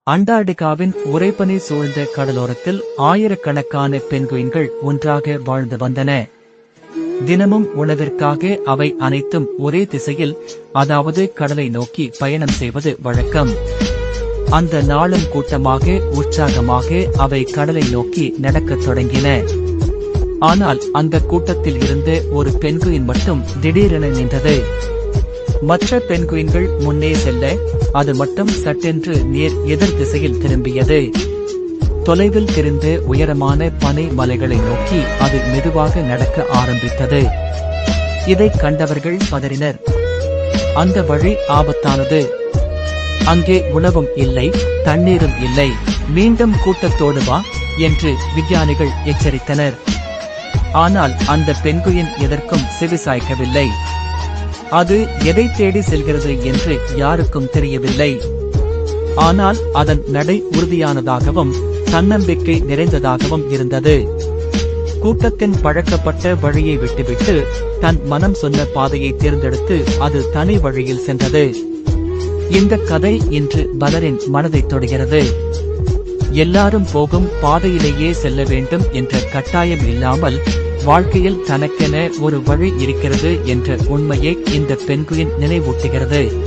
அண்டார்டிகாவின் உறைபனி சூழ்ந்த கடலோரத்தில் ஆயிரக்கணக்கான பென்குயின்கள் ஒன்றாக வாழ்ந்து வந்தன. தினமும் உணவிற்காக அவை அனைத்தும் ஒரே திசையில், அதாவது கடலை நோக்கி பயணம் செய்வது வழக்கம். அந்த நாளும் கூட்டமாக உற்சாகமாக அவை கடலை நோக்கி நடக்கத் தொடங்கின. ஆனால் அந்த கூட்டத்தில் இருந்த ஒரு பென்குயின் மட்டும் திடீரென நின்றது. மற்ற பென்குயின்கள் முன்னே செல்ல, அது மட்டும் சட்டென்று நேர் எதிர் திசையில் திரும்பியது. தொலைவில் தெரிந்த உயரமான பனை மலைகளை நோக்கி அது மெதுவாக நடக்க ஆரம்பித்தது. இதைக் கண்டவர்கள் பதறினர். அந்த வழி ஆபத்தானது. அங்கே உணவும் இல்லை, தண்ணீரும் இல்லை. மீண்டும் கூட்டத்தோடு வா என்று விஞ்ஞானிகள் எச்சரித்தனர். ஆனால் அந்த பென்குயின் எதற்கும் செவிசாய்க்கவில்லை. அது எதை தேடி செல்கிறது என்று யாருக்கும் தெரியவில்லை. ஆனால் அதன் நடை உறுதியானதாகவும் தன்னம்பிக்கை நிறைந்ததாகவும் இருந்தது. கூட்டத்தின் பழக்கப்பட்ட வழியை விட்டுவிட்டு தன் மனம் சொன்ன பாதையை தேர்ந்தெடுத்து அது தனி வழியில் சென்றது. இந்த கதை இன்று பலரின் மனதை தொடுகிறது. எல்லாரும் போகும் பாதையிலேயே செல்ல வேண்டும் என்ற கட்டாயம் இல்லாமல், வாழ்க்கையில் தனக்கென ஒரு வழி இருக்கிறது என்ற உண்மையை இந்த பென்குயின் நினைவூட்டுகிறது.